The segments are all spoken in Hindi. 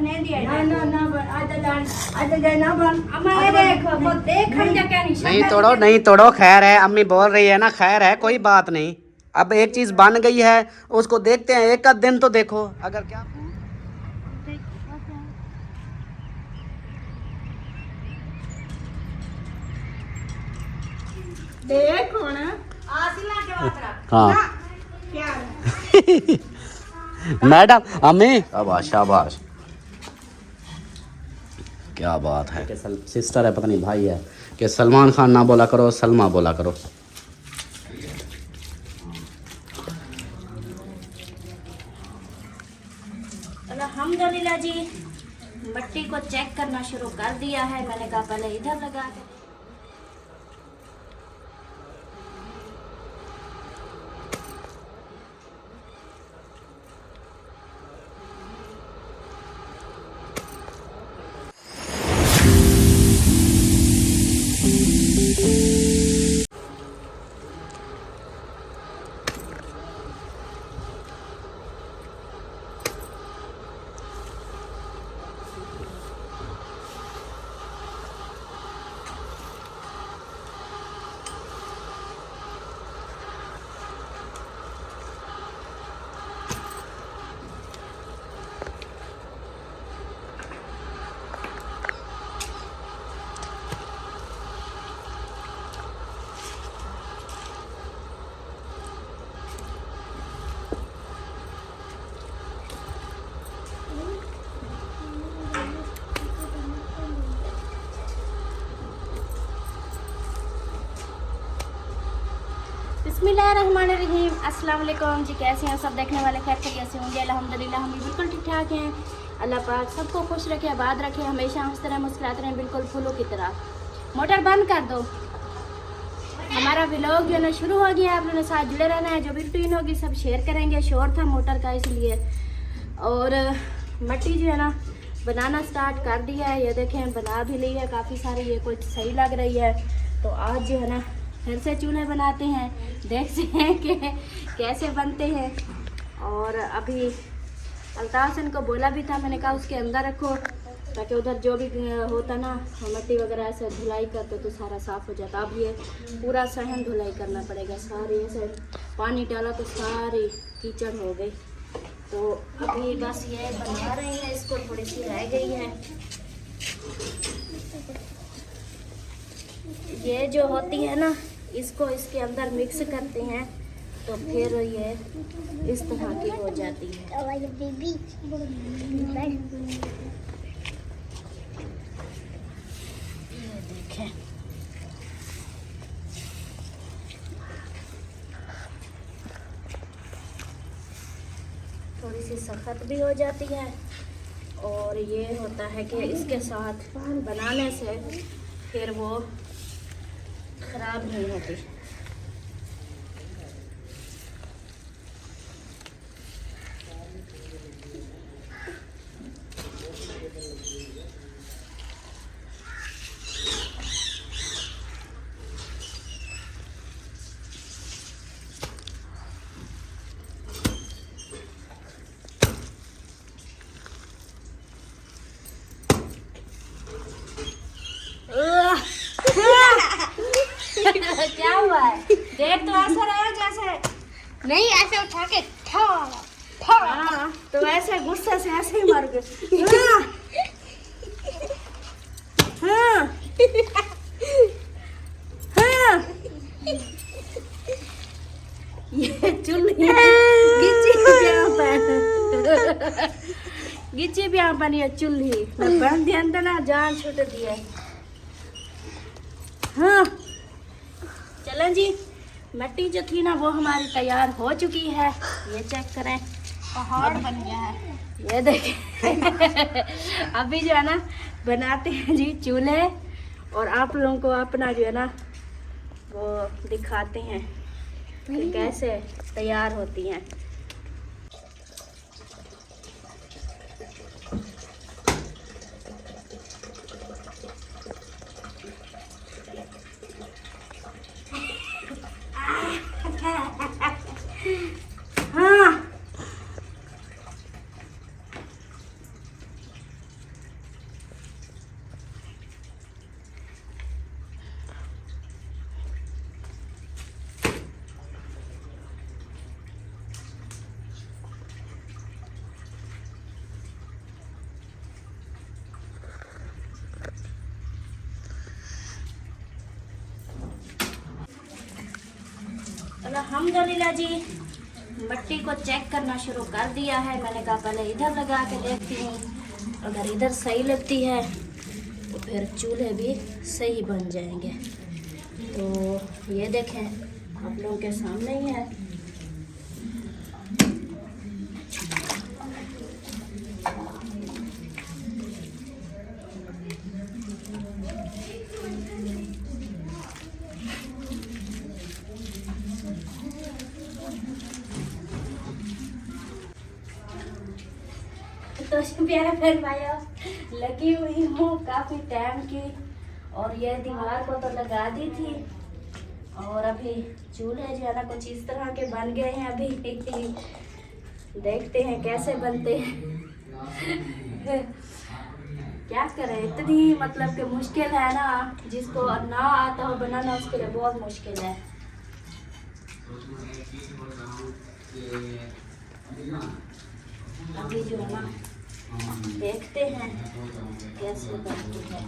नहीं दिया ना ना ना बन आज जाए ना बन अम्मा देख वो देख हम क्या निशान नहीं तोड़ो नहीं तोड़ो, खैर है, अम्मी बोल रही है ना, खैर है, कोई बात नहीं। अब एक चीज बन गई है, उसको देखते हैं, एक आध दिन तो देखो अगर क्या। देख होना आसिला के बात रख हाँ क्या मैडम अम्मी शाबाश शाबाश, क्या बात है कि सिस्टर है, पता नहीं भाई है, कि सलमान खान ना बोला करो, सलमा बोला करो। अल्हम्दुलिल्लाह जी, मिट्टी को चेक करना शुरू कर दिया है। मैंने कहा पहले इधर लगा दे। बिस्मिल्लाहिर्रहमानिर्रहीम, अस्सलाम वालेकुम जी। कैसे हैं सब देखने वाले? खैर खैरियत से होंगे? अल्हम्दुलिल्लाह हम भी बिल्कुल ठीक ठाक हैं। अल्लाह पाक सबको खुश रखे, आबाद रखे, हमेशा हंसते रहें, मुस्कुराते रहें, बिल्कुल फूलों की तरह। मोटर बंद कर दो। हमारा व्लॉग जो है ना शुरू हो गया, आप लोगों ने साथ जुड़े रहना है। जो भी रूटीन होगी सब शेयर करेंगे। शोर था मोटर का इसलिए। और मिट्टी जो है ना बनाना स्टार्ट कर दिया है, ये देखें बना भी ली है काफ़ी सारी, ये कुछ सही लग रही है। तो आज जो है ना फिर से चूल्हे बनाते हैं, देखते हैं कि कैसे बनते हैं। और अभी अल्ताफ को बोला भी था, मैंने कहा उसके अंदर रखो ताकि उधर जो भी होता ना मिट्टी वगैरह ऐसे धुलाई करते तो सारा साफ़ हो जाता। अब ये पूरा सहन धुलाई करना पड़ेगा, सारी ऐसे पानी डाला तो सारी कीचड़ हो गई। तो अभी बस ये बना रहे हैं, इसको थोड़ी सी रह गई है। ये जो होती है ना, इसको इसके अंदर मिक्स करते हैं तो फिर ये इस तरह की हो जाती है। ये देखें, थोड़ी सी सख्त भी हो जाती है। और ये होता है कि इसके साथ बनाने से फिर वो खराब नहीं होती। क्या हुआ है? देख तो ऐसा रहा जैसे नहीं ऐसे उठा के हाँ, तो ऐसे गुस्से से ऐसे ही मर गए। हाँ, हाँ, हाँ। ये चुल्ली गिची भी यहाँ बनी है चुल्ली बन दिया अंदर ना, जान छूट दिया। हाँ चलें जी, मिट्टी जो थी ना वो हमारी तैयार हो चुकी है। ये चेक करें, पहाड़ बन गया है। ये देखें। अभी जो है ना बनाते हैं जी चूल्हे, और आप लोगों को अपना जो है ना वो दिखाते हैं कि कैसे तैयार होती हैं। हाँ अल्हम्दुलिल्लाह जी मिट्टी को चेक करना शुरू कर दिया है। मैंने कहा पहले इधर लगा के देखती हूँ, अगर इधर सही लगती है तो फिर चूल्हे भी सही बन जाएंगे। तो ये देखें आप लोगों के सामने ही है। तो प्यारे फिर भाइयों लगी हुई हूँ काफ़ी टाइम की, और ये दीवार को तो लगा दी थी, और अभी चूल्हे जो है ना कुछ इस तरह के बन गए हैं। अभी देखते हैं कैसे बनते हैं। क्या करें, इतनी मतलब कि मुश्किल है ना, जिसको ना आता हो बनाना उसके लिए बहुत मुश्किल है। अभी जो है ना देखते हैं कैसे बनती है।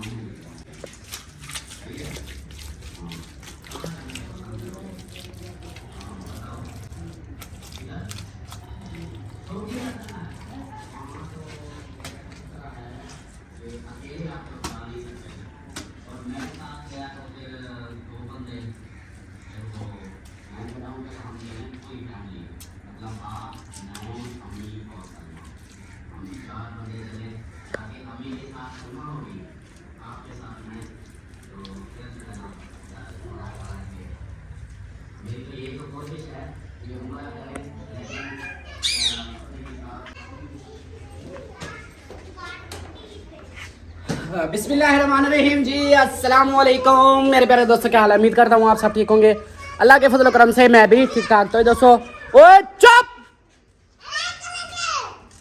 बिस्मिल्लाहिर्रहमानिर्रहीम जी, अस्सलाम वालेकुम मेरे प्यारे दोस्तों, क्या हाल है? उम्मीद करता हूँ आप सब ठीक होंगे। अल्लाह के फजल करम से मैं भी ठीक ठाक। तो दोस्तों, ओए चुप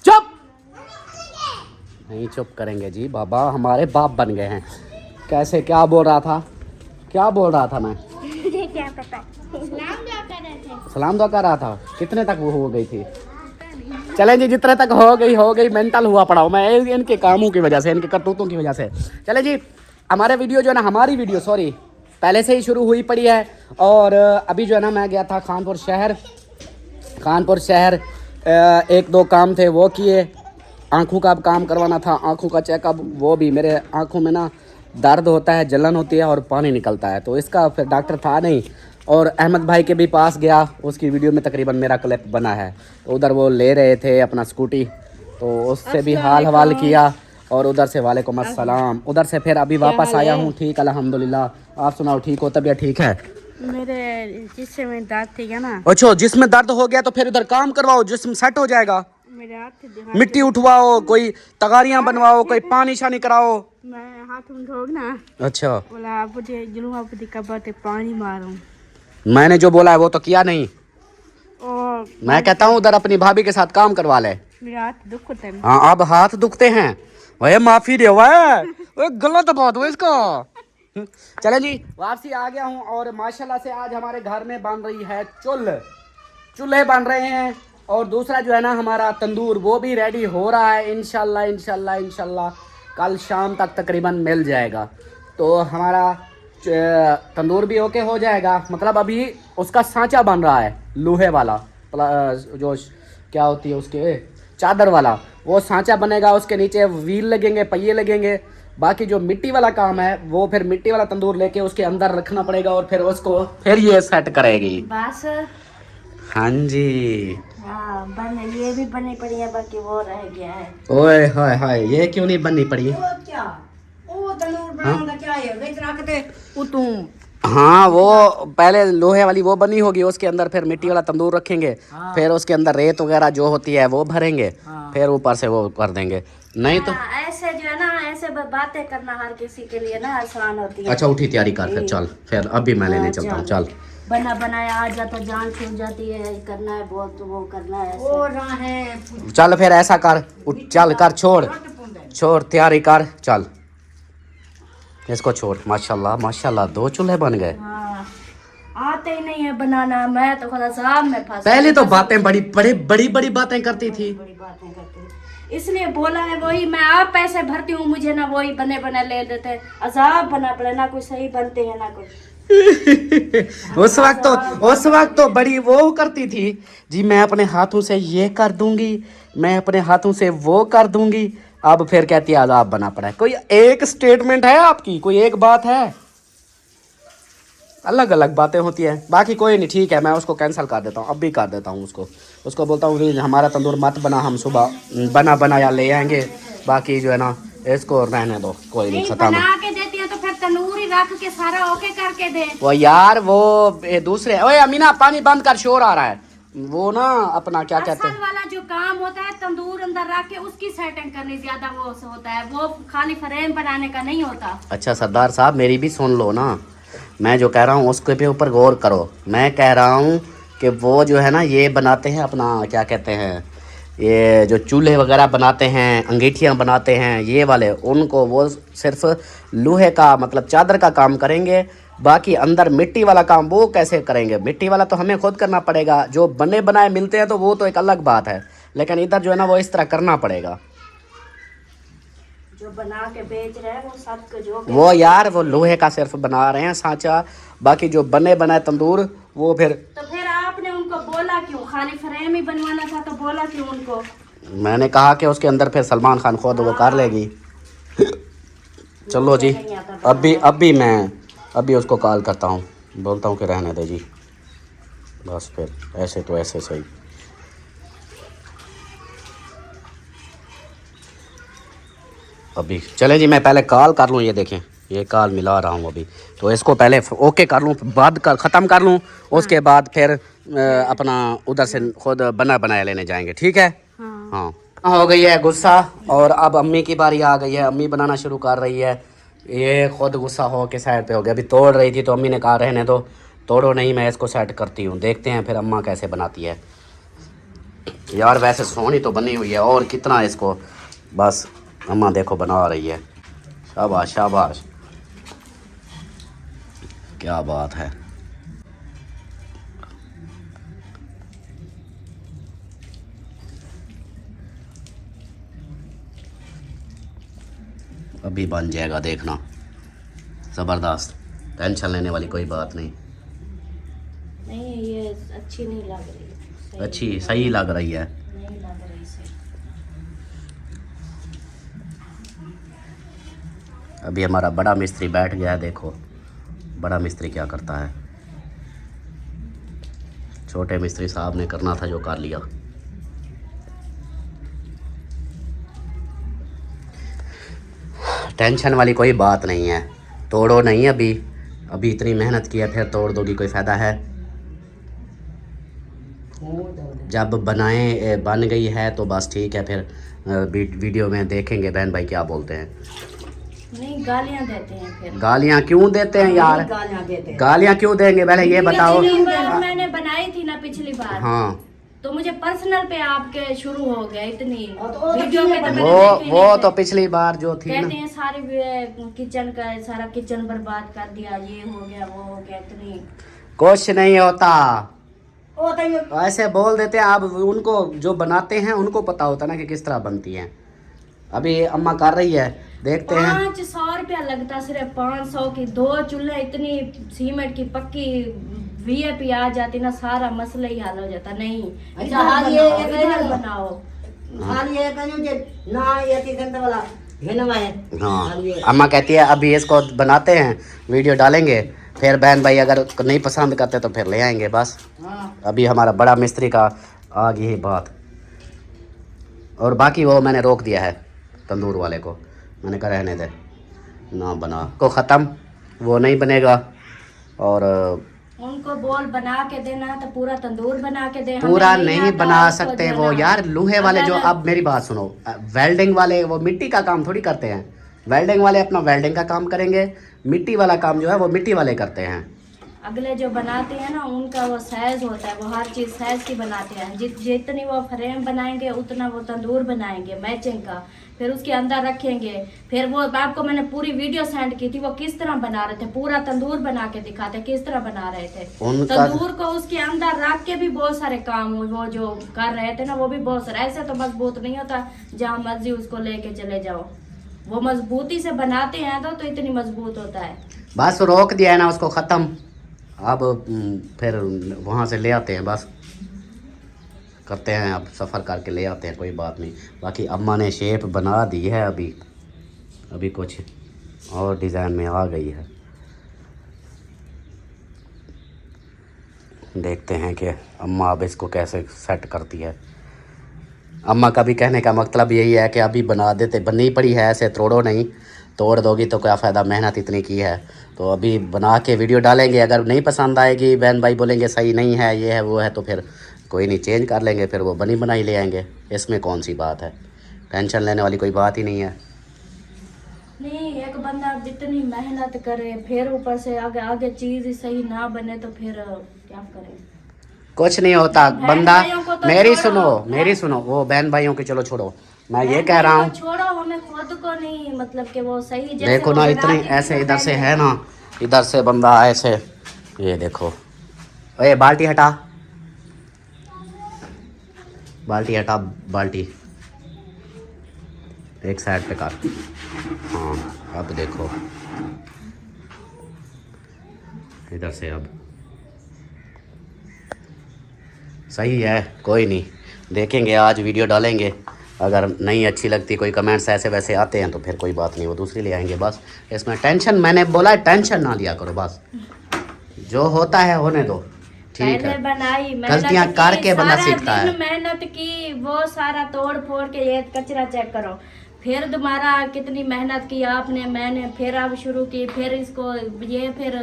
चुप, नहीं चुप करेंगे जी, बाबा हमारे बाप बन गए हैं। कैसे, क्या बोल रहा था, क्या बोल रहा था मैं? क्या पता, सलाम दुआ कर रहा था। कितने तक वो हो गई थी? चलें जी, जितने तक हो गई। मेंटल हुआ पड़ा हूँ मैं इनके कामों की वजह से, इनके करतूतों की वजह से। चलें जी, हमारे वीडियो जो है ना, हमारी वीडियो सॉरी पहले से ही शुरू हुई पड़ी है। और अभी जो है ना मैं गया था कानपुर शहर, एक दो काम थे वो किए। आँखों का काम करवाना था, आँखों का चेकअप, वो भी मेरे आँखों में ना दर्द होता है, जलन होती है और पानी निकलता है, तो इसका फिर डॉक्टर था नहीं। और अहमद भाई के भी पास गया, उसकी वीडियो में तकरीबन मेरा क्लिप बना है। तो उधर वो ले रहे थे अपना स्कूटी, तो उससे भी हाल हवाल किया, और उधर से वालेकुम अस्सलाम। उधर से फिर अभी वापस आया हूँ, ठीक अल्हम्दुलिल्लाह। आप सुनाओ, ठीक हो? तबीयत ठीक है? मेरे जिसमें दर्द थी ना, अच्छा, जिसमें दर्द हो गया तो फिर उधर काम करवाओ, जिसम सेट हो जाएगा। मेरे हाथ मिट्टी उठवाओ, कोई तगारियां बनवाओ, कोई पानी शानी कराओ। मैं हाथ में धोग ना, अच्छा, बोला मुझे जुलूम आपदी कबाते पानी मारूं, मैंने जो बोला है वो तो किया नहीं। और मैं कहता हूँ उधर अपनी भाभी के साथ काम करवा ले। मेरे हाथ दुखते हैं। हाँ, अब हाथ दुखते हैं, वह माफी दे गलत बात हुआ इसका। चले जी, वापसी आ गया हूँ, और माशाल्लाह से आज हमारे घर में बन रही है चूल्हे बन रहे हैं। और दूसरा जो है ना हमारा तंदूर, वो भी रेडी हो रहा है। इंशाल्लाह कल शाम तक तकरीबन मिल जाएगा, तो हमारा तंदूर भी ओके हो जाएगा। मतलब अभी उसका सांचा बन रहा है, लोहे वाला, जो क्या होती है उसके, चादर वाला, वो सांचा बनेगा। उसके नीचे व्हील लगेंगे, पहिए लगेंगे। बाकी जो मिट्टी वाला काम है वो फिर मिट्टी वाला तंदूर लेके उसके अंदर रखना पड़ेगा, और फिर उसको फिर ये सेट करेगी बस। हाँ जी, हाँ बन, ये भी बनी पड़ी है, बाकी वो रह गया है। ओए हाय, ये क्यों नहीं बननी पड़ी? हाँ, वो पहले लोहे वाली वो बनी होगी, उसके अंदर फिर मिट्टी वाला तंदूर रखेंगे। फिर उसके अंदर रेत वगैरह जो होती है वो भरेंगे। फिर ऊपर से वो कर देंगे। नहीं तो ऐसे जो है ना, ऐसे बातें करना हर किसी के लिए ना आसान होती है। अच्छा, उठी तैयारी कर, फिर चल, फिर अभी मैं लेने चलता हूँ। चल, बना बनाया आ जाता, जान छूट जाती है, करना है बहुत, वो करना है। चल फिर ऐसा कर, चल कर, छोड़ तैयारी कर, चल इसको छोड़। माशाल्लाह 2 चूल्हे बन गए। हाँ, आते ही नहीं है बनाना, मैं तो खुदा साहब में फंस। पहले तो बातें बड़ी बातें करती थी। बड़ी बातें करती थी, इसलिए बोला है वही। मैं आप पैसे भरती हूँ, मुझे ना वही बने ले देते हैं, अजाब बना पड़े, ना कुछ सही बनते हैं ना कुछ। उस वक्त तो बड़ी वो करती थी जी, मैं अपने हाथों से ये कर दूंगी, मैं अपने हाथों से वो कर दूंगी। अब फिर कहती है आजाब बना पड़ा है। कोई एक स्टेटमेंट है आपकी, कोई एक बात है? अलग अलग बातें होती है। बाकी कोई नहीं, ठीक है, मैं उसको कैंसिल कर देता हूँ, अब भी कर देता हूँ उसको बोलता हूँ हमारा तंदूर मत बना, हम सुबह बना बनाया ले आएंगे। बाकी जो है ना इसको रहने दो, कोई नहीं, खत्म। बना के देती है तो फिर तंदूर ही रख के सारा ओके करके दे। वो यार वो दूसरे, ओए अमीना पानी बंद कर, शोर आ रहा है। वो ना अपना क्या कहते हैं वाला जो काम होता है तंदूर अंदर रख के उसकी सेटिंग करनी ज्यादा वो होता है, वो खाली फ्रेम बनाने का नहीं होता। अच्छा सरदार साहब मेरी भी सुन लो ना, मैं जो कह रहा हूँ उसके ऊपर गौर करो। मैं कह रहा हूँ कि वो जो है ना ये बनाते हैं अपना क्या कहते हैं, ये जो चूल्हे वगैरह बनाते हैं, अंगीठियाँ बनाते हैं ये वाले, उनको वो सिर्फ लोहे का मतलब चादर का काम करेंगे। बाकी अंदर मिट्टी वाला काम वो कैसे करेंगे? मिट्टी वाला तो हमें खुद करना पड़ेगा। जो बने बनाए मिलते हैं तो वो तो एक अलग बात है, लेकिन इधर जो है ना वो इस तरह करना पड़ेगा। जो बना के बेच रहे हैं वो सब जो वो यार वो लोहे का सिर्फ बना रहे हैं सांचा, बाकी जो बने बनाए तंदूर वो फिर। तो फिर आपने उनको बोला क्यों? खाली फ्रेम ही बनवाना था तो बोला क्यों उनको? मैंने कहा कि उसके अंदर फिर सलमान खान खुद वो कर लेगी। चलो जी, अभी उसको कॉल करता हूँ, बोलता हूँ कि रहने दे जी, बस फिर ऐसे तो ऐसे सही। अभी चले जी, मैं पहले कॉल कर लूँ, ये देखें ये कॉल मिला रहा हूँ अभी, तो इसको पहले ओके कर लूँ, बाद कर ख़त्म कर लूँ, उसके बाद फिर अपना उधर से खुद बना बनाया लेने जाएंगे, ठीक है? हाँ हो गई है गुस्सा, और अब अम्मी की बारी आ गई है, अम्मी बनाना शुरू कर रही है। ये खुद गुस्सा हो के साइड पे हो गया। अभी तोड़ रही थी तो अम्मी ने कहा रहने दो, तोड़ो नहीं, मैं इसको सेट करती हूँ, देखते हैं फिर अम्मा कैसे बनाती है। यार वैसे सोनी तो बनी हुई है, और कितना इसको, बस अम्मा देखो बना रही है। शाबाश शाबाश, क्या बात है। अभी बन जाएगा, देखना, ज़बरदस्त, टेंशन लेने वाली कोई बात नहीं। नहीं ये अच्छी नहीं लग रही, अच्छी सही लग रही है, नहीं लग रही सही। अभी हमारा बड़ा मिस्त्री बैठ गया है, देखो बड़ा मिस्त्री क्या करता है। छोटे मिस्त्री साहब ने करना था जो कर लिया। टेंशन वाली कोई बात नहीं है, तोड़ो नहीं, अभी इतनी मेहनत की है फिर तोड़ दोगी, कोई फ़ायदा है? जब बन गई है तो बस ठीक है, फिर वीडियो में देखेंगे बहन भाई क्या बोलते हैं। नहीं गालियाँ देते हैं फिर। गालियाँ क्यों देते हैं यार? गालियाँ क्यों देंगे पहले ये बताओ। मैंने बनाई थी ना पिछली बार, हाँ तो मुझे पर्सनल पे आपके शुरू हो गया इतनी वीडियो पे, तो वो तो पिछली बार जो थी कहते ना, हैं सारे किचन का सारा किचन बर्बाद कर दिया, ये हो गया वो हो गया, इतनी कुछ नहीं होता, ऐसे बोल देते हैं। अब उनको जो बनाते हैं उनको पता होता ना कि किस तरह बनती हैं। अभी अम्मा कर रही है, देखते हैं। 500 रुपया लगता, सिर्फ 500 की 2 चूल्हे, इतनी सीमेंट की पक्की वीआईपी आ जाती ना, सारा मसला ही हल हो जाता। नहीं अच्छा हाल ये बनाओ, हाल ये कहीं जे ना ये तीसरे वाला घेनवा है। हाँ अम्मा कहती है अभी इसको बनाते हैं, वीडियो डालेंगे, फिर बहन भाई अगर नहीं पसंद करते तो फिर ले आएंगे बस। अभी हमारा बड़ा मिस्त्री का आ गई है बात, और बाकी वो मैंने रोक दिया है तंदूर वाले को, मैंने कहा रहने दे ना, बना को ख़त्म, वो नहीं बनेगा। और उनको बोल बना के देना तो पूरा तंदूर बना के दे, पूरा नहीं बना सकते वो यार, लोहे वाले जो, अब मेरी बात सुनो, वेल्डिंग वाले वो मिट्टी का काम थोड़ी करते हैं, वेल्डिंग वाले अपना वेल्डिंग का काम करेंगे, मिट्टी वाला काम जो है वो मिट्टी वाले करते हैं। अगले जो बनाते हैं ना उनका वो साइज होता है, वो हर चीज़ साइज की बनाते हैं, जितनी वो फ्रेम बनाएंगे उतना वो तंदूर बनाएंगे मैचिंग का, फिर उसके अंदर रखेंगे। फिर वो आपको मैंने पूरी वीडियो सेंड की थी, वो किस तरह बना रहे थे, पूरा तंदूर बना के दिखाते किस तरह बना रहे थे। तंदूर को उसके अंदर रख के भी बहुत सारे काम वो जो कर रहे थे ना, वो भी बहुत सारे, ऐसे तो मजबूत नहीं होता जहाँ मर्जी उसको लेके चले जाओ, वो मजबूती से बनाते हैं तो इतनी मजबूत होता है। बस रोक दिया है ना उसको, ख़त्म। अब फिर वहाँ से ले आते हैं, बस करते हैं, अब सफ़र करके ले आते हैं, कोई बात नहीं। बाकी अम्मा ने शेप बना दी है, अभी कुछ और डिज़ाइन में आ गई है। देखते हैं कि अम्मा अब इसको कैसे सेट करती है। अम्मा का भी कहने का मतलब यही है कि अभी बना देते, बनी पड़ी है, ऐसे तोड़ो नहीं, तोड़ दोगी तो क्या फ़ायदा, मेहनत इतनी की है। तो अभी बना के वीडियो डालेंगे, अगर नहीं पसंद आएगी, बहन भाई बोलेंगे सही नहीं है, ये है वो है, तो फिर कोई नहीं, चेंज कर लेंगे, फिर वो बनी बनाई ले आएंगे। इसमें कौन सी बात है, टेंशन लेने वाली कोई बात ही नहीं है। नहीं, एक बंदा जितनी मेहनत करे फिर ऊपर से आगे चीज सही ना बने तो फिर क्या करे। कुछ नहीं होता, बहन बंदा भाइयों को तो मेरी छोड़ो। सुनो, वो बहन भाइयों के चलो छोड़ो, मैं ये बहन कह रहा भाइयों हूँ, को छोड़ो, हमें खुद को नहीं, मतलब कि वो सही जैसे देखो वो ना, बना इतनी के ऐसे इधर से पहले- है ना, इधर से बंदा ऐसे, ये देखो, ओए बाल्टी हटा, बाल्टी हटा, बाल्टी एक साइड पे कर। हाँ अब देखो इधर से, अब सही है, कोई नहीं, देखेंगे, आज वीडियो डालेंगे, अगर नहीं अच्छी लगती, कोई कमेंट्स ऐसे वैसे आते हैं तो फिर कोई बात नहीं, वो दूसरी ले आएंगे। बस इसमें टेंशन, मैंने बोला है टेंशन ना लिया करो, बस जो होता है होने दो, ठीक पहले है। बनाई, गलतियां मेहनत करके की, बंदा सारा सीखता दिन है। मेहनत की, वो सारा तोड़ फोड़ के ये कचरा चेक करो, फिर दोबारा कितनी मेहनत की आपने, मैंने, फिर अब शुरू की, फिर इसको ये, फिर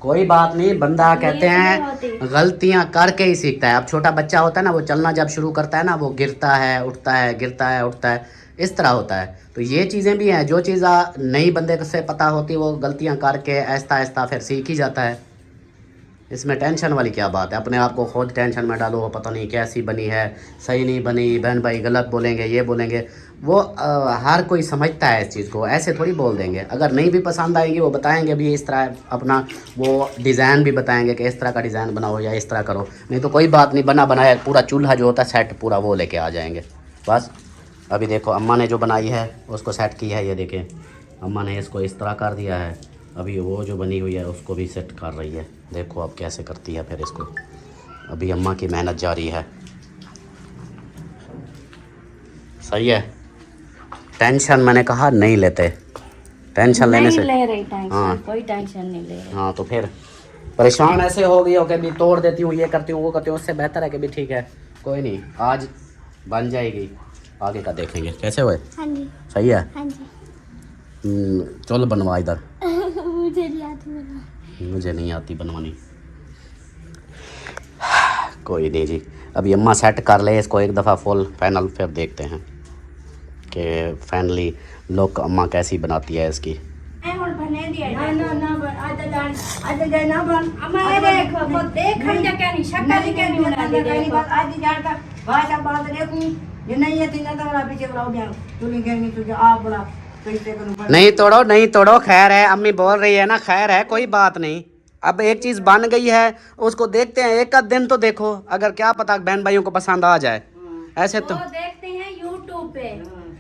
कोई बात नहीं, बंदा ये कहते नहीं हैं होती। गलतियां करके ही सीखता है। अब छोटा बच्चा होता है ना, वो चलना जब शुरू करता है ना, वो गिरता है, उठता है, गिरता है, उठता है, इस तरह होता है। तो ये चीज़ें भी हैं, जो चीज़ नई बंदे से पता होती है, वो गलतियां करके आहिस्ता आहिस्ता फिर सीख ही जाता है। इसमें टेंशन वाली क्या बात है, अपने आप को खुद टेंशन में डालो, पता नहीं कैसी बनी है, सही नहीं बनी, बहन भाई गलत बोलेंगे, ये बोलेंगे, वो हर कोई समझता है इस चीज़ को, ऐसे थोड़ी बोल देंगे। अगर नहीं भी पसंद आएगी, वो बताएंगे भी इस तरह, अपना वो डिज़ाइन भी बताएंगे कि इस तरह का डिज़ाइन बनाओ या इस तरह करो, नहीं तो कोई बात नहीं, बना बनाया पूरा चूल्हा जो होता है सेट पूरा वो लेके आ जाएंगे। बस अभी देखो अम्मा ने जो बनाई है उसको सेट की है, ये देखें, अम्मा ने इसको इस तरह कर दिया है। अभी वो जो बनी हुई है उसको भी सेट कर रही है, देखो अब कैसे करती है फिर इसको। अभी अम्मा की मेहनत जारी है, सही है। टेंशन मैंने कहा नहीं लेते, टेंशन लेने से, नहीं ले रही टेंशन, हाँ। कोई टेंशन नहीं ले रही। हाँ तो फिर परेशान ऐसे हो गई हो कि भी तोड़ देती हूँ, ये करती हूँ, वो करती हूँ, उससे बेहतर है कि भी ठीक है, कोई नहीं, आज बन जाएगी, आगे का देखेंगे कैसे हुए। हाँ जी, सही है। हाँ जी। चल बनवा इधर, मुझे नहीं आती बनाना। मुझे नहीं आती बनवानी, कोई नहीं जी। अभी अम्मा सेट कर ले इसको एक दफ़ा फुल फाइनल, फिर देखते हैं कि फाइनली लुक अम्मा कैसी बनाती है इसकी। और बने दिया ना ना ना बन, आज जाए ना बन, अम्मा ये देखो, वो देख हम क्या नहीं, शक्ल क्या नहीं बना दी, पहली देखो। बात आज जाए का भाषा बात देखूं, ये नहीं है तीन तो बड़ा पीछे बढ़ाओ गया, तू नहीं कहेंगी तुझे आप बड़ा कैसे करूं। नहीं तोड़ो, नहीं तोड़ो, खैर है, अम्मी बोल रही है ना, खैर है, कोई बात नहीं। अब एक चीज़ बन गई है, उसको देखते हैं, एक आध दिन तो देखो, अगर क्या पता बहन भाइयों को पसंद आ जाए, ऐसे तो। वो देखते हैं यूट्यूब पे,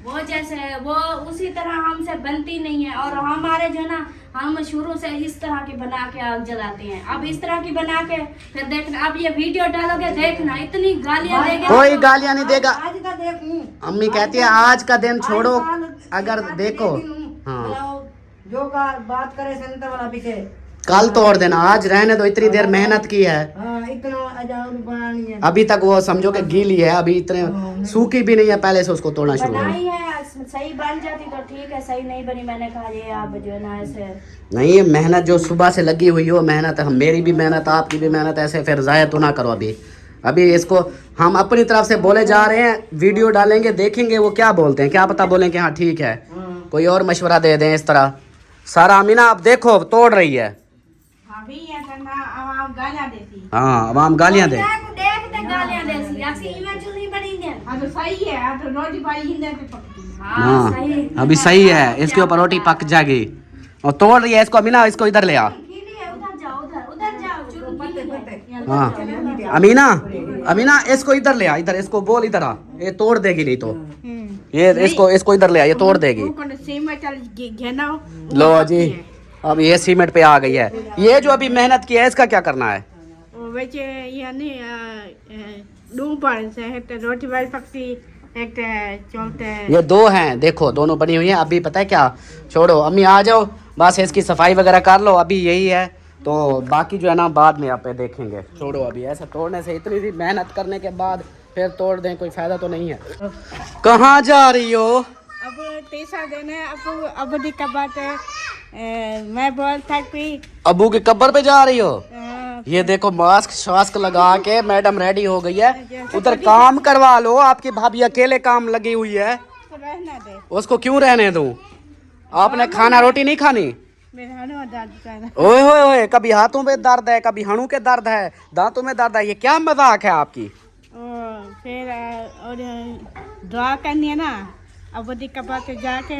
वो जैसे वो उसी तरह हमसे बनती नहीं है, और हमारे जो ना, हम शुरू से इस तरह की बना के आग जलाते हैं, अब इस तरह की बना के फिर देखना, अब ये वीडियो डालोगे देखना, इतनी गालियां देंगे। कोई गालियां नहीं देगा, आज का देखूं, अम्मी कहती है आज का दिन छोड़ो, अगर देखो, हाँ हाँ जो का बात करे सेंटर वाला पीछे, कल तोड़ देना, आज रहने दो, इतनी देर मेहनत की है। हाँ इतना अजाऊ बनानी है, अभी तक वो समझो कि गीली है, अभी इतने सूखी भी नहीं है, पहले से उसको तोड़ना शुरू बनाई करो। है, सही बन जाती तो ठीक है, सही नहीं बनी, मैंने कहा ये आप जो है ना ऐसे। नहीं, मेहनत जो सुबह से लगी हुई हो, मेहनत मेरी भी मेहनत, आपकी भी मेहनत, ऐसे फिर ज़ाया तो ना करो। अभी इसको हम अपनी तरफ से बोले जा रहे हैं, वीडियो डालेंगे, देखेंगे वो क्या बोलते हैं, क्या पता बोलें कि हाँ ठीक है, कोई और मशवरा दे दें इस तरह सारा। अमीना आप देखो तोड़ रही है, अभी ये करना, आवाम गालियां देती। हाँ आवाम गालियाँ दे। देखते गालियां देसी, ऐसी इमेज नहीं बनी दे। हाँ तो सही है, हाँ तो रोटी पाई हिंदे पे पकती है। हाँ सही, अभी सही है, इसके ऊपर रोटी पक जाएगी। और तोड़ रही है इसको, अमीना इसको इधर ले आ। गीली है, उधर जाओ, उधर जाओ, चुप गीली है। हाँ अमीना, अमीना इसको इधर ले आ, इधर इसको बोल इधर आ, ये तोड़ देगी नहीं तो, ये इसको इधर ले आ, ये तोड़ देगी। वो कौन सीमेंट वाली घेना हो, लो जी, अब ये सीमेंट पे आ गई है। ये जो अभी मेहनत की है इसका क्या करना है? वैसे यानी डूम पर से एक रोटी वाली पकती एक चलते ये दो हैं, देखो दोनों बनी हुई हैं। अभी पता है क्या, छोड़ो अम्मी आ जाओ, बस इसकी सफाई वगैरह कर लो, अभी यही है तो बाकी जो है ना बाद में आप देखेंगे। छोड़ो अभी, ऐसा तोड़ने से, इतनी सी मेहनत करने के बाद फिर तोड़ दें, कोई फायदा तो नहीं है। कहाँ जा रही हो? अब तीसरा दिन है। अब दिक्कत बात है मैं बोल सकती अबू के कब्र पे जा रही हो? ये देखो मास्क शास्क लगा के मैडम रेडी हो गई है। उधर काम करवा लो, आपकी भाभी अकेले काम लगी हुई है, रहना दे उसको क्यों रहने दूं? आपने खाना रोटी नहीं खानी? मेरे हाथों में दर्द कर रहा ओए होए होए, कभी हाथों में दर्द है, कभी हणु के दर्द है, दांतों में दर्द है, ये क्या मजाक है आपकी? है। फिर और दुआ करनी है ना। अब दिक्कत बात है जाके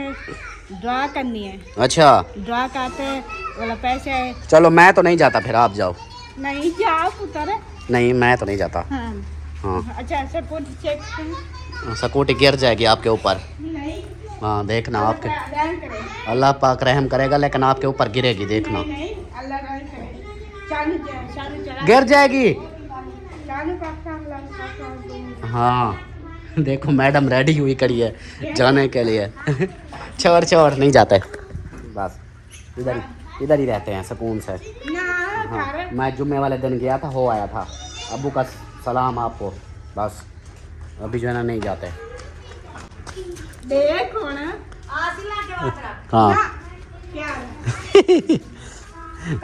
दुआ करनी है। अच्छा दुआ करते वाला पैसे चलो, मैं तो नहीं जाता, फिर आप जाओ। नहीं जाओ पुत्र। नहीं मैं तो नहीं जाता। हाँ हाँ अच्छा सब चेक कर। स्कूटी गिर जाएगी आपके ऊपर। नहीं हाँ देखना, आपके रहम करे। अल्लाह पाक रहम करेगा, लेकिन आपके ऊपर गिरेगी, देखना नहीं अल्लाह रहम करे। चालू चला गिर जाएगी। चालू पापा अल्लाह हाँ देखो मैडम रेडी हुई करी है जाने के लिए। छोड़ नहीं जाते, बस इधर ही रहते हैं सुकून से। ना हाँ मैं जुम्मे वाले दिन गया था, हो आया था। अबू का सलाम आपको, बस अभी जो है ना नहीं जाते। देखो ना हाँ क्या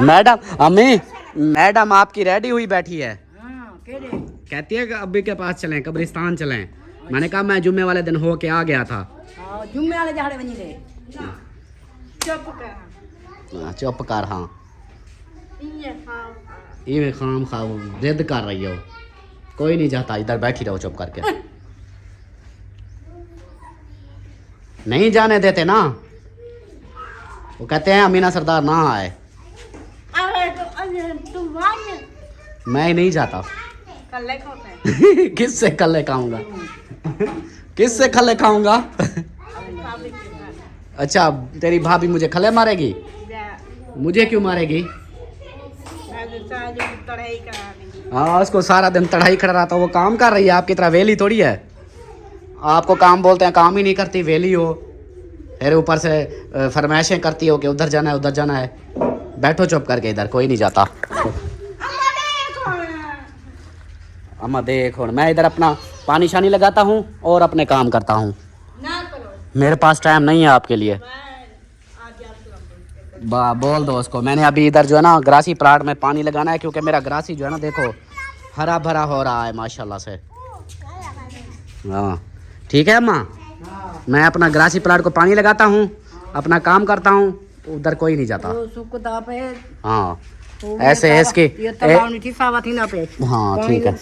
मैडम, अम्मी मैडम आपकी रेडी हुई बैठी है, हाँ केड़े कहती है कि अब्बी के पास चलें, कब्रिस्तान चलें। मैंने कहा मैं जुम्मे वाले दिन हो के आ गया था। हाँ जुम्मे वाले जहाड़े बनी रहे। चुप कर। चुप कर। हाँ ये खाओ ये खाम खाओ जिद कर रही हो, कोई नहीं जाता, इधर बैठी रहो चुप करके। नहीं जाने देते ना, वो कहते हैं अमीना सरदार ना आए। अरे तुम वाले मैं नहीं जाता। कल्ले खाते किससे कल्ले खाऊंगा? किससे खले खाऊंगा? अच्छा तेरी भाभी मुझे खले मारेगी? मुझे क्यों मारेगी? हाँ उसको सारा दिन तड़ाई खड़ा रहता, वो काम कर रही है, आपकी तरह वेली थोड़ी है। आपको काम बोलते हैं, काम ही नहीं करती, वेली हो, फिर ऊपर से फरमाइशें करती हो कि उधर जाना है उधर जाना है। बैठो चुप करके इधर, कोई नहीं जाता। अम्मा देखो मैं इधर अपना पानी शानी लगाता हूँ और अपने काम करता हूँ, मेरे पास टाइम नहीं है आपके लिए। बोल दो उसको, मैंने अभी इधर जो है ना ग्रासी प्लांट में पानी लगाना है, क्योंकि मेरा ग्रासी जो है ना देखो हरा भरा हो रहा है माशाल्लाह से। हाँ ठीक है अम्मा, मैं अपना ग्रासी प्लांट को पानी लगाता हूँ, अपना काम करता हूँ, उधर कोई नहीं जाता। हाँ ऐसे है इसकी हाँ ठीक है,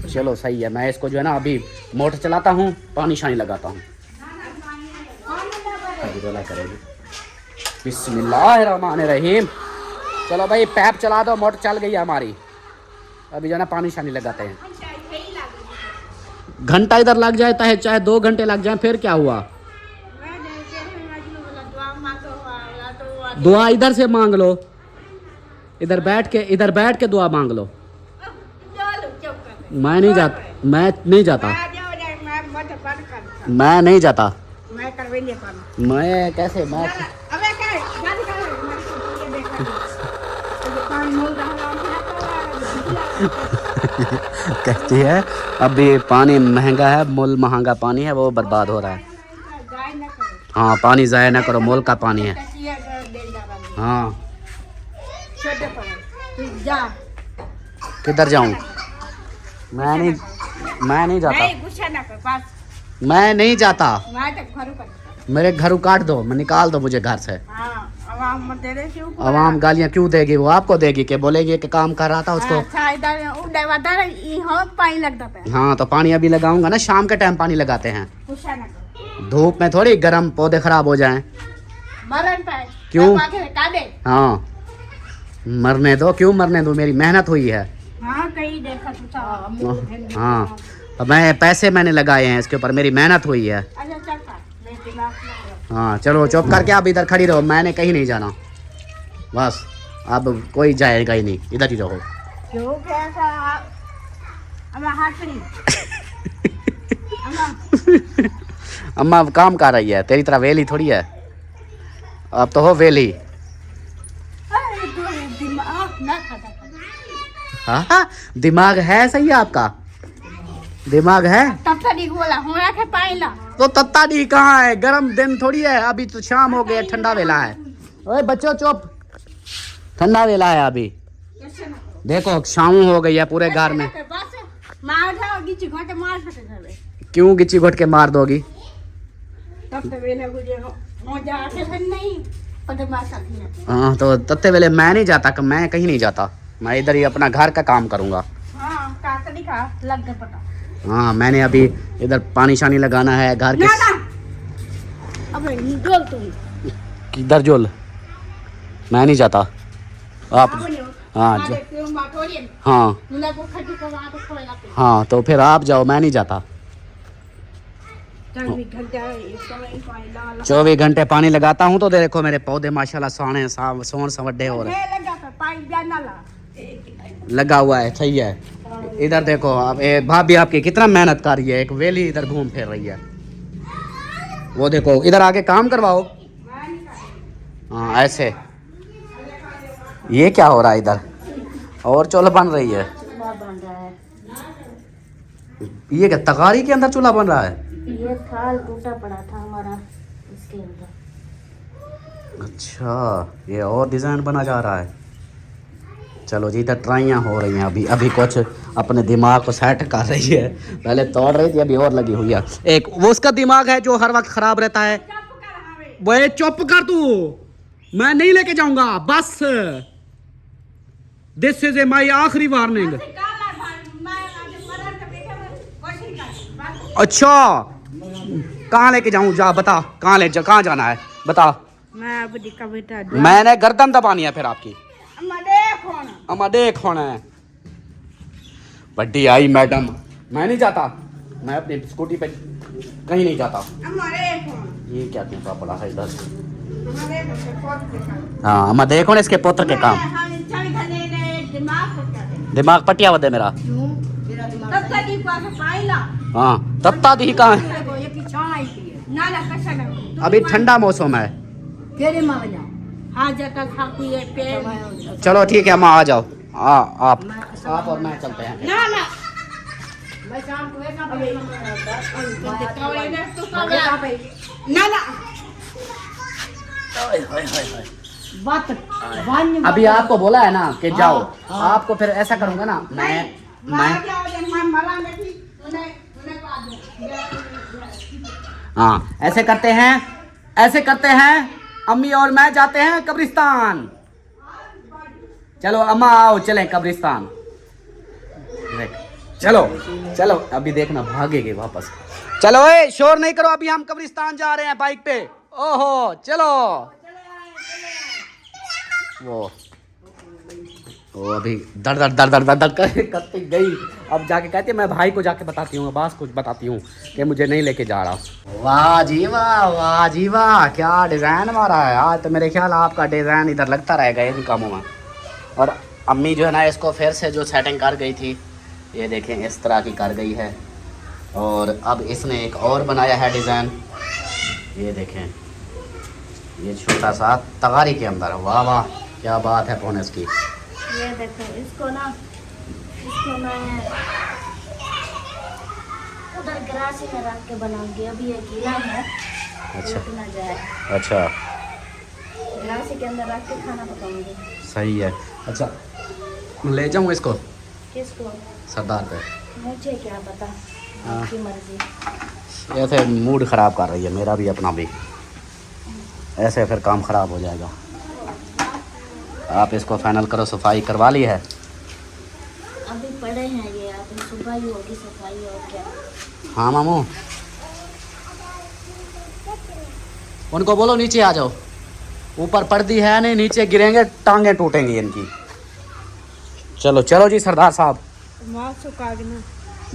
चलो सही है। मैं इसको जो है ना अभी मोटर चलाता हूँ, पानी शानी लगाता हूँ। बिस्मिल्लाहिर्रहमानिर्रहीम। चलो भाई पैप चला दो, मोटर चल गई है हमारी। अभी जो है ना पानी शानी लगाते हैं। घंटा इधर लग जाता है, चाहे 2 घंटे लग जाए, फिर क्या हुआ? दुआ इधर से मांग लो, इधर बैठ के दुआ मांग लो। मैं नहीं जाता, मैं नहीं जाता, मैं नहीं जाता। मैं कैसे मैं कहती है अभी पानी महंगा है, मोल महंगा पानी है, वो बर्बाद हो रहा है। हाँ पानी ज़ाया ना करो, मोल का पानी है। हाँ किधर जाऊँ? मैं नहीं जाता, मैं नहीं जाता। मेरे घर काट दो, मैं निकाल दो मुझे घर से। आवाम गालियाँ क्यों देगी? वो आपको देगी कि बोलेगी कि काम कर रहा था उसको। हाँ तो पानी अभी लगाऊंगा ना, शाम के टाइम पानी लगाते हैं, धूप में थोड़ी, गर्म पौधे खराब हो जाएं। क्यों? हाँ मरने दो, क्यों मरने दो, मेरी मेहनत हुई है। हाँ तो मैं पैसे मैंने लगाए हैं इसके ऊपर, मेरी मेहनत हुई है। हाँ चलो चुप करके आप इधर खड़ी रहो, मैंने कहीं नहीं जाना। बस अब कोई जाएगा ही नहीं, इधर ही रहो। क्यों कैसा अम्मा हाथ नहीं अम्मा अम्मा अब काम कर रही है, तेरी तरह वेली थोड़ी है, अब तो हो वेली। अरे दिमाग ना खाता हाँ दिमाग है सही है आपका, दिमाग है तब तक नहीं बोला होना के पाइला तो तत्ता डी कहाँ है, गर्म दिन थोड़ी है, अभी तो शाम हो गया, ठंडा वेला है। ओए बच्चों चुप, ठंडा वेला है अभी, देखो शाम हो गई है पूरे घर में। बस मार जाओगी चिघोटे मार सकते हैं क्यों गिच्ची घुट के मार दोगी? तब तक वेले गुजे हो जाके फिर नहीं पता मार सकती है। हाँ तो तत्ते वेले मैं नहीं जाता, मैं कहीं नहीं जाता, मैं इधर ही अपना घर का काम करूँगा। हाँ कातली का लग गया पता। हाँ मैंने अभी इधर पानी शानी लगाना है घर के। ना ना अबे डोल तुम किधर जोल, मैं नहीं जाता आप। हाँ हाँ हाँ तो फिर आप जाओ, मैं नहीं जाता। 24 घंटे पानी लगाता हूँ तो देखो मेरे पौधे माशाल्लाह सोन सवड्डे हो रहे लगा हुआ है, सही है। इधर देखो अब भाभी आपकी कितना मेहनत कर रही है, एक वेली इधर घूम फिर रही है, वो देखो इधर आके काम करवाओ। हाँ ऐसे, ये क्या हो रहा है इधर, और चूल्हा बन रही है, चूल्हा बन रहा है, ये क्या तगारी के अंदर चूल्हा बन रहा है? ये थाल टूटा पड़ा था हमारा, इसके अंदर। अच्छा ये और डिज़ाइन बना जा रहा है। चलो जी इधर ट्राइयाँ हो रही हैं, अभी अभी कुछ अपने दिमाग को सेट कर रही है, पहले तोड़ रही थी अभी और लगी हुई है। एक वो उसका दिमाग है जो हर वक्त खराब रहता है, वो चुप कर तू, मैं नहीं लेके जाऊंगा बस, दिस इज माई आखिरी वार्निंग। अच्छा कहाँ लेके जाऊं, जा बता कहाँ जाना है बता। मैं अब दिखा बेटा मैंने गर्दन दबानी है फिर आपकी। अम्मा देख देख होना है बड्डी आई मैडम, मैं नहीं जाता, मैं अपनी स्कूटी पे कहीं नहीं जाता। ये क्या कहता पड़ा है इधर। हाँ अम्मा देखो ना इसके पुत्र के काम, दिमाग पटिया वदे मेरा। हाँ तत्ता दी कहाँ है, अभी ठंडा मौसम है। चलो ठीक है अम्मा आ जाओ, आप और मैं चलते हैं। ना ना ना ना अभी आपको बोला है ना कि जाओ, आपको फिर ऐसा करूंगा ना मैं हाँ ऐसे करते हैं अम्मी और मैं जाते हैं कब्रिस्तान। चलो अम्मा आओ चलें कब्रिस्तान, चलो चलो अभी देखना भागेगी वापस। चलो ए शोर नहीं करो, अभी हम कब्रिस्तान जा रहे हैं बाइक पे। ओहो चलो, वो अभी दर दर दर दर दर दर करती गई, अब जाके कहती है मैं भाई को जाके बताती हूँ, बस कुछ बताती हूँ कि मुझे नहीं लेके जा रहा। वाह जी वाह क्या डिज़ाइन मारा है आज, तो मेरे ख्याल आपका डिज़ाइन इधर लगता रहेगा इन कामों में। और अम्मी जो है ना इसको फिर से जो सेटिंग कर गई थी, ये देखें इस तरह की कर गई है, और अब इसने एक और बनाया है डिज़ाइन, ये देखें ये छोटा सा तगारी के अंदर। वाह वाह क्या बात है फोनस की। ये देखो इसको मैं उधर गरासी में रख के बनाऊंगी, अभी ये गीला है। अच्छा ना जाए, अच्छा गरासी के अंदर रख के खाना पकाऊंगी। सही है। अच्छा ले जाऊँ इसको किसको? सरदार पे? मुझे क्या पता, आपकी मर्जी। ऐसे मूड ख़राब कर रही है मेरा भी अपना भी, ऐसे फिर काम ख़राब हो जाएगा। आप इसको फाइनल करो, सफाई करवा ली है? अभी पड़े हैं ये, आप सुबह ही होगी सफाई और क्या। हाँ मामू उनको बोलो नीचे आ जाओ, ऊपर पर्दी है नहीं, नीचे गिरेंगे टांगे टूटेंगी इनकी। चलो चलो जी सरदार साहब।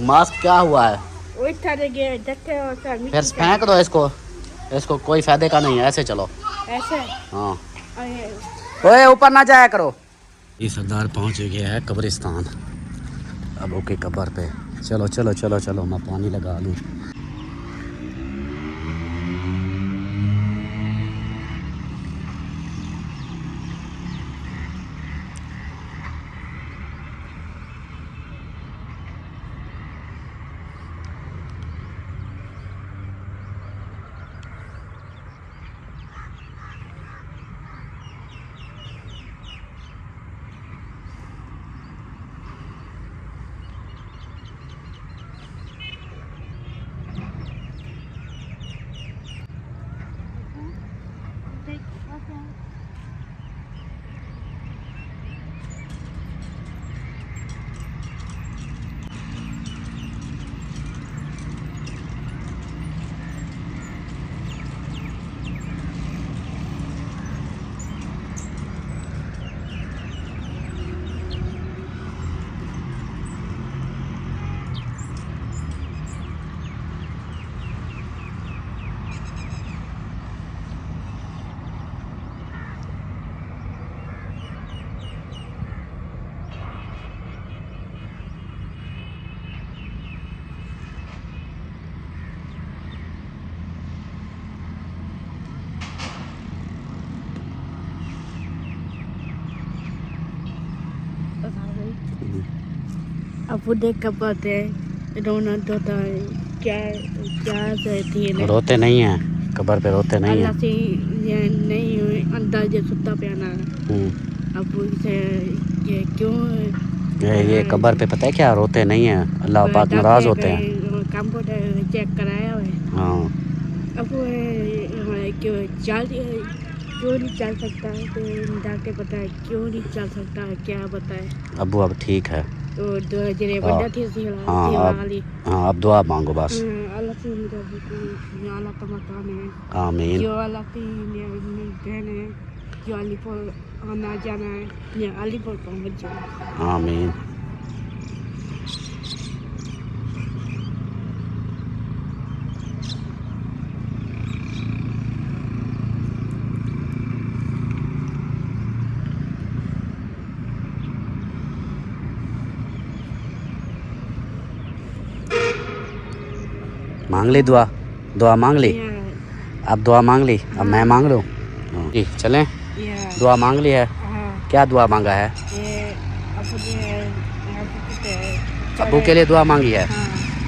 मास्क क्या हुआ है? फिर फेंक दो इसको, इसको कोई फायदे का नहीं है, ऐसे चलो। ऐसे हाँ ओए ऊपर ना जाया करो। ये सरदार पहुंच गया है कब्रिस्तान। अब ओके कब्र पे चलो चलो चलो चलो मैं पानी लगा लूँ। अब वो देख कब आते हैं रोना होता है। क्या क्या रहती है रोते नहीं हैं कब्र पे, रोते नहीं हैं। अल्लाह से ये नहीं हुए अंदाजे सुता पे आना। अब से ये क्यों ये कब्र पे पता है क्या, रोते नहीं हैं, अल्लाह पाक नाराज होते हैं। कंप्यूटर चेक कराया हुआ है। हाँ अब वो क्यों नहीं चल सकता है, तो डॉक्टर पता है क्यों नहीं चल सकता है, क्या बताए। अबू अब ठीक है। तो दो जरे बड़ा थी हाँ अब दुआ मांगो बस। अल्लाह से अल्लाह का मकान है। आमीन। जो अल्लाह की बहन है, जो अलीपुर आना जाना है, या अलीपुर पहुँच जाए। आमीन। मांग ली दुआ, दुआ मांग ली। अब दुआ मांग ली, अब मैं मांग लूँ। जी चलें, दुआ मांग ली है। क्या दुआ मांगा है? अबू के लिए दुआ मांगी है।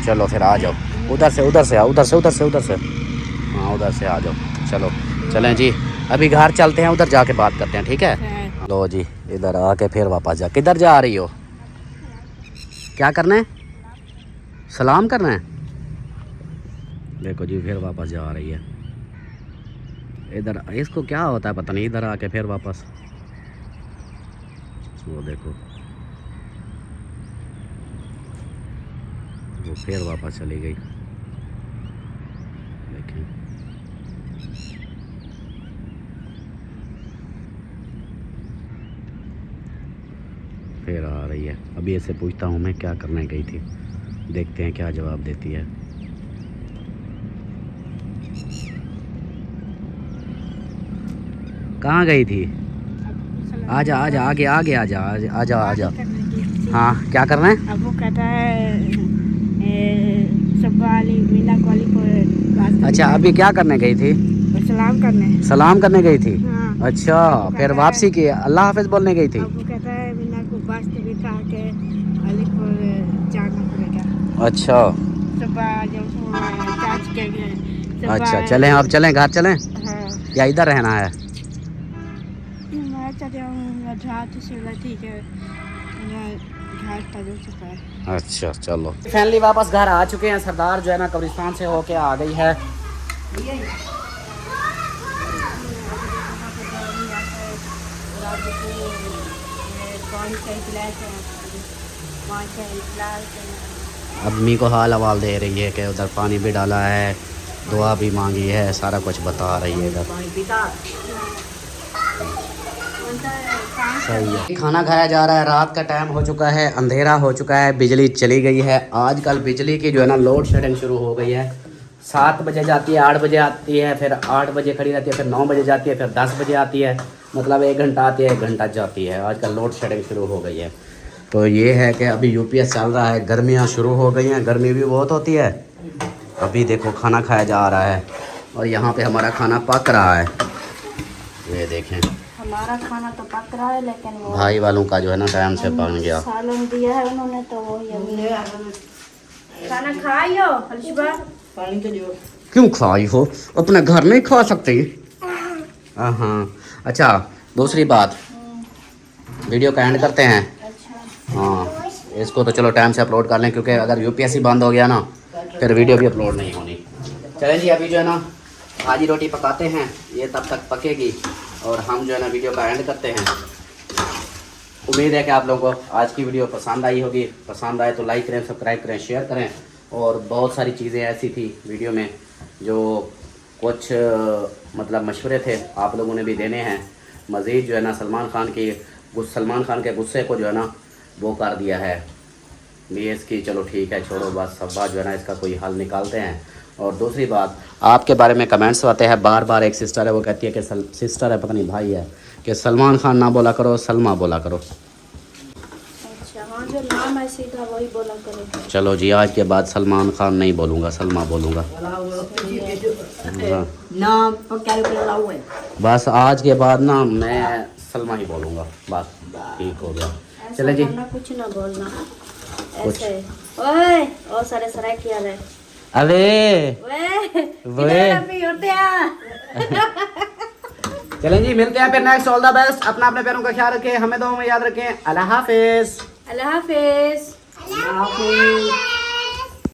चलो फिर आ जाओ, उधर से उधर से आओ, उधर से उधर से उधर से, हाँ उधर से आ जाओ। चलो चलें जी, अभी घर चलते हैं, उधर जाके बात करते हैं, ठीक है। लो जी इधर आके फिर वापस जा। किधर जा रही हो? क्या करना है? सलाम करना है? देखो जी फिर वापस जा रही है। इधर इसको क्या होता है पता नहीं, इधर आके फिर वापस, वो देखो वो फिर वापस चली गई। देखें फिर आ रही है। अभी ऐसे पूछता हूँ मैं क्या करने गई थी, देखते हैं क्या जवाब देती है। कहाँ गई थी? आजा आजा आगे आगे आजा आजा आजा। हाँ क्या करना है? अब वो कहता है सब वाली मीना वाली को। अच्छा अभी क्या करने गई थी? सलाम करने। सलाम करने गई थी। हाँ। अच्छा फिर वापसी की अल्लाह हाफिज बोलने गई थी। अब वो कहता है मीना को बस बिठा के अलीपुर जाना पड़ेगा। अच्छा सुबह जब चार्ज के गए। अच्छा चलें, अब चलें घर चलें हाँ या इधर रहना है? मैं चले हूँ ठीक है, घर तक चुका है। अच्छा चलो फैमिली वापस घर आ चुके हैं। सरदार जो है ना कब्रिस्तान से होके आ गई है। अम्मी को हाल हवाल दे रही है कि उधर पानी भी डाला है, दुआ भी मांगी है, सारा कुछ बता रही है इधर। सही है। खाना खाया जा रहा है, रात का टाइम हो चुका है, अंधेरा हो चुका है, बिजली चली गई है। आजकल बिजली की जो है ना लोड शेडिंग शुरू हो गई है। 7 बजे जाती है, 8 बजे आती है, फिर 8 बजे खड़ी रहती है, फिर 9 बजे जाती है, फिर 10 बजे आती है। मतलब 1 घंटा आती है, 1 घंटा जाती है। आजकल लोड शेडिंग शुरू हो गई है। तो ये है कि अभी यूपीएस चल रहा है, गर्मियाँ शुरू हो गई हैं, गर्मी भी बहुत होती है। अभी देखो खाना खाया जा रहा है और यहाँ पे हमारा खाना पक रहा है। ये देखें हमारा खाना तो पक रहा है, लेकिन वो भाई वालों का जो है ना टाइम से बन गया। सालन दिया है उन्होंने, तो वही अभी खाना खाइयो अलिशबा। पानी तो दियो। क्यों खाई हो? अपने घर नहीं खा सकती? हाँ। अच्छा, दूसरी बात, वीडियो का एंड करते हैं। अच्छा हाँ, इसको तो चलो टाइम से अपलोड कर लें, क्योंकि अगर यूपीएससी बंद हो गया ना फिर वीडियो भी अपलोड नहीं होनी। चलें जी, अभी जो है ना भाजी रोटी पकाते हैं, ये तब तक पकेगी और हम जो है ना वीडियो का एंड करते हैं। उम्मीद है कि आप लोगों को आज की वीडियो पसंद आई होगी। पसंद आए तो लाइक करें, सब्सक्राइब करें, शेयर करें। और बहुत सारी चीज़ें ऐसी थी वीडियो में जो कुछ मतलब मशवरे थे, आप लोगों ने भी देने हैं। मज़ीद जो है ना सलमान खान के गुस्से को जो है ना वो कर दिया है BS की। चलो ठीक है, छोड़ो बस, सब बात जो है ना इसका कोई हल निकालते हैं। और दूसरी बात, आपके बारे में कमेंट्स आते हैं बार बार। एक सिस्टर है वो कहती है कि सिस्टर है, पता नहीं भाई है, कि सलमान खान ना बोला करो, सलमा बोला करो। अच्छा, हाँ जो नाम है सीधा वही बोला करें। चलो जी, आज के बाद सलमान खान नहीं बोलूँगा, सलमा बोलूँगा। नाम पर क्या लाओ है? बस आज के बाद ना मैं सलमा ही बोलूँगा, बस ठीक हो गया। चले जी, कुछ ना बोलना ऐसे। ओए ओ सारे सराय किया रे। अरे वे अभी होते हैं। चलें जी, मिलते हैं फिर नेक्स्ट। All the best. अपना अपने पैरों का ख्याल रखें, हमें दुआ में याद रखें। अल्लाह हाफिज़। अल्लाह हाफिज। अल्लाह हाफिज़।